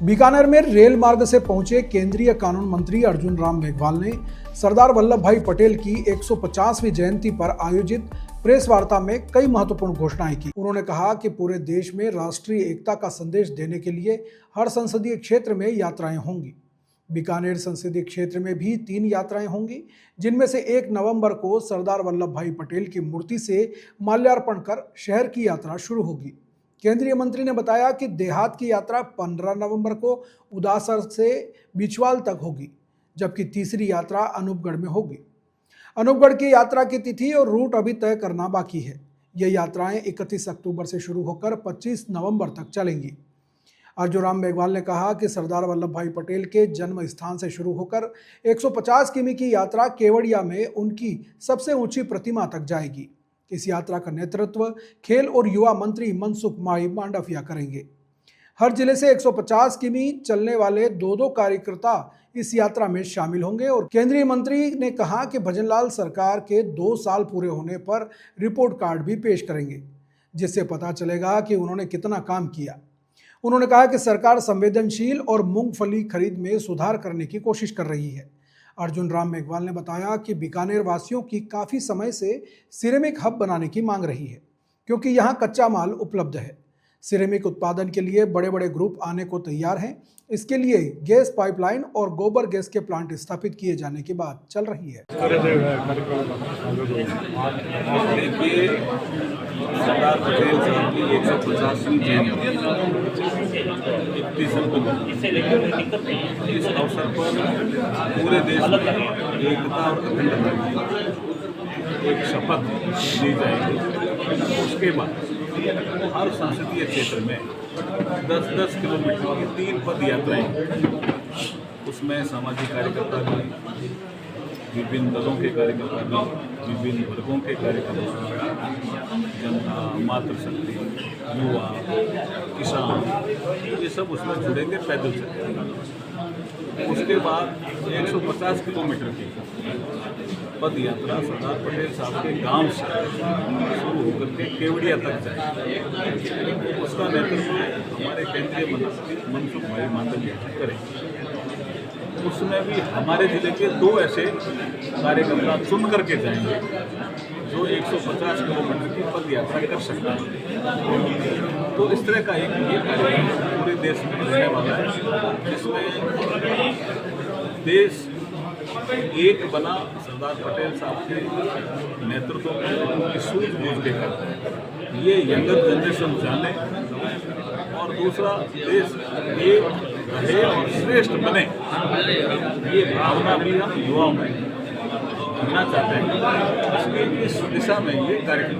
बीकानेर में रेल मार्ग से पहुंचे केंद्रीय कानून मंत्री अर्जुन राम मेघवाल ने सरदार वल्लभ भाई पटेल की 150वीं जयंती पर आयोजित प्रेस वार्ता में कई महत्वपूर्ण घोषणाएं की। उन्होंने कहा कि पूरे देश में राष्ट्रीय एकता का संदेश देने के लिए हर संसदीय क्षेत्र में यात्राएं होंगी। बीकानेर संसदीय क्षेत्र में भी 3 यात्राएं होंगी, जिनमें से 1 नवंबर को सरदार वल्लभ भाई पटेल की मूर्ति से माल्यार्पण कर शहर की यात्रा शुरू होगी। केंद्रीय मंत्री ने बताया कि देहात की यात्रा 15 नवंबर को उदासर से बिछवाल तक होगी, जबकि तीसरी यात्रा अनूपगढ़ में होगी। अनूपगढ़ की यात्रा की तिथि और रूट अभी तय करना बाकी है। ये यात्राएं 31 अक्टूबर से शुरू होकर 25 नवंबर तक चलेंगी। अर्जुन राम मेघवाल ने कहा कि सरदार वल्लभ भाई पटेल के जन्म स्थान से शुरू होकर 150 किमी की यात्रा केवड़िया में उनकी सबसे ऊंची प्रतिमा तक जाएगी। इस यात्रा का नेतृत्व खेल और युवा मंत्री मनसुख मांडविया करेंगे। हर जिले से 150 किमी चलने वाले 2 कार्यकर्ता इस यात्रा में शामिल होंगे और केंद्रीय मंत्री ने कहा कि भजनलाल सरकार के 2 साल पूरे होने पर रिपोर्ट कार्ड भी पेश करेंगे, जिससे पता चलेगा कि उन्होंने कितना काम किया। उन्होंने कहा कि सरकार संवेदनशील और मूंगफली खरीद में सुधार करने की कोशिश कर रही है। अर्जुन राम मेघवाल ने बताया कि बीकानेर वासियों की काफ़ी समय से सिरेमिक हब बनाने की मांग रही है, क्योंकि यहाँ कच्चा माल उपलब्ध है। सिरेमिक उत्पादन के लिए बड़े बड़े ग्रुप आने को तैयार हैं। इसके लिए गैस पाइपलाइन और गोबर गैस के प्लांट स्थापित किए जाने की बात चल रही है। सरदार पटेल साहब की 150वीं जयंती 31 अक्टूबर, इस अवसर पर पूरे देश में एकता और अखंडता की एक शपथ ली जाएगी। उसके बाद हर संसदीय क्षेत्र में 10-10 किलोमीटर की 3 पद यात्राएं, उसमें सामाजिक कार्यकर्ता भी, विभिन्न दलों के कार्यकर्ता भी, विभिन्न वर्गों के कार्यकर्ता, जनता, मातृशक्ति, युवा, किसान, ये सब उसमें जुड़ेंगे, पैदल चलेंगे। उसके बाद 150 किलोमीटर की पद यात्रा सरदार पटेल साहब के गांव से शुरू होकर के केवड़िया तक जाएगी। उसका नेतृत्व हमारे केंद्रीय मंत्री मनसुख मांडविया करेंगे। उसमें भी हमारे जिले के 2 ऐसे कार्यकर्ता चुन करके जाएंगे जो 150 किलोमीटर की पद यात्रा कर सकता है। तो इस तरह का एक ये कार्यक्रम पूरे देश में रहने वाला है, जिसमें देश एक बना सरदार पटेल साहब के नेतृत्व में उनकी सूझबूझ के करते हैं। ये यंगर जनरेशन जाने और दूसरा देश एक रहे और श्रेष्ठ बने, ये भावना भी हम युवाओं में करना चाहते हैं। इसलिए इस दिशा में ये कार्यक्रम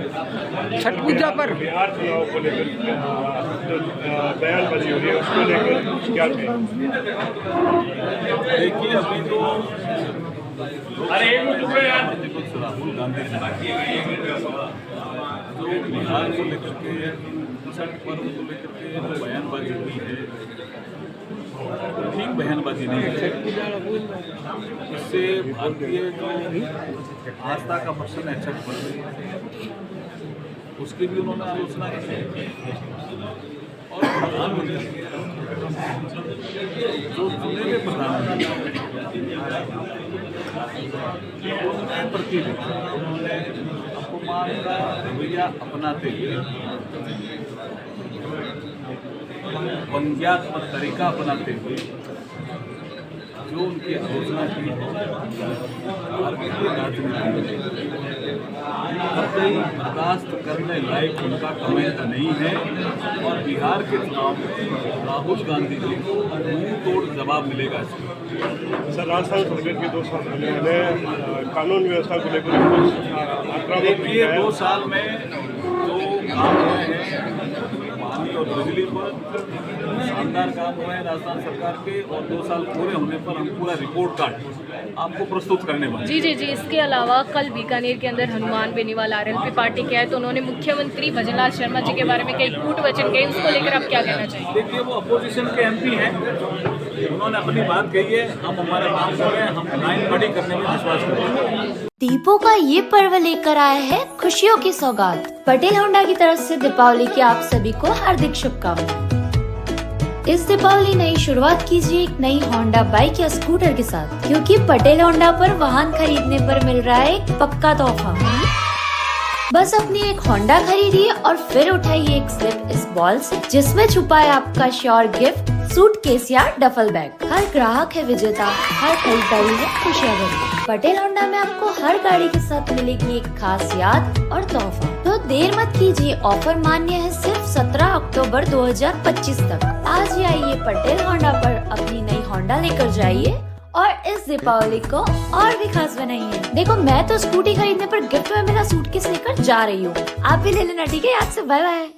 छठ पूजा पर बिहार चुनाव को लेकर जो बयानबाजी हो रही है उसको लेकर क्या कहें? देखिए, अभी तो राहुल गांधी जो बिहार को लेकर के, छठ पर्व को लेकर के जो बयानबाजी हुई है, ठीक बयानबाजी नहीं है। इससे भारतीय जो आस्था का प्रश्न है छठ पर्व, उसकी भी उन्होंने आलोचना की। और प्रधानमंत्री जो चुने हुए प्रधानमंत्री उनके प्रति उन्होंने अपमान का रवैया अपनाते हुए, व्यंग्यात्मक तरीका अपनाते हुए जो उनकी आलोचना की भारतीय राजनीति में बर्दाश्त करने लायक उनका कमेंट नहीं है। और बिहार के चुनाव में राहुल गांधी जी को मुंह तोड़ जवाब मिलेगा। सर, राजस्थान सरकार के 2 साल होने वाले कानून व्यवस्था को लेकर आक्रामक 2 साल में जो काम हुए हैं पानी और बिजली पर, शानदार काम हुए हैं राजस्थान सरकार के, और 2 साल पूरे होने पर हम पूरा रिपोर्ट कार्ड आपको प्रस्तुत करने वाले। जी। इसके अलावा कल बीकानेर के अंदर हनुमान बेनीवाल आरएलपी पार्टी के है, तो उन्होंने मुख्यमंत्री भजनलाल शर्मा जी के बारे में कई कूट वचन कहे, उसको लेकर आप क्या कहना चाहिए? देखिए, वो अपोजिशन के एमपी हैं, उन्होंने अपनी बात कही है, हम हमारा काम कर रहे हैं, हम लाइन खड़ी करने में विश्वास करते हैं। दीपों का ये पर्व लेकर आया है खुशियों की सौगात। पटेल होंडा की तरफ से दीपावली की आप सभी को हार्दिक शुभकामनाएं। इस दीपावली नई शुरुआत कीजिए एक नई होंडा बाइक या स्कूटर के साथ, क्योंकि पटेल होंडा पर वाहन खरीदने पर मिल रहा है एक पक्का तोहफा। बस अपनी एक होंडा खरीदिए और फिर उठाइए एक स्लिप इस बॉल से, जिसमें छुपा है आपका श्योर गिफ्ट, सूटकेस या डफल बैग। हर ग्राहक है विजेता, हर खरीदारी है खुशियाँ भरी। पटेल होंडा में आपको हर गाड़ी के साथ मिलेगी एक खास याद और तोहफा। तो देर मत कीजिए, ऑफर मान्य है सिर्फ 17 अक्टूबर 2025 तक। आज ही आइए पटेल होंडा पर अपनी नई होंडा लेकर जाइए और इस दीपावली को और भी खास बनाइए। देखो, मैं तो स्कूटी खरीदने पर गिफ्ट में मिला सूटकेस लेकर जा रही हूँ, आप भी ले लेना, ठीक है? आज से बाय बाय।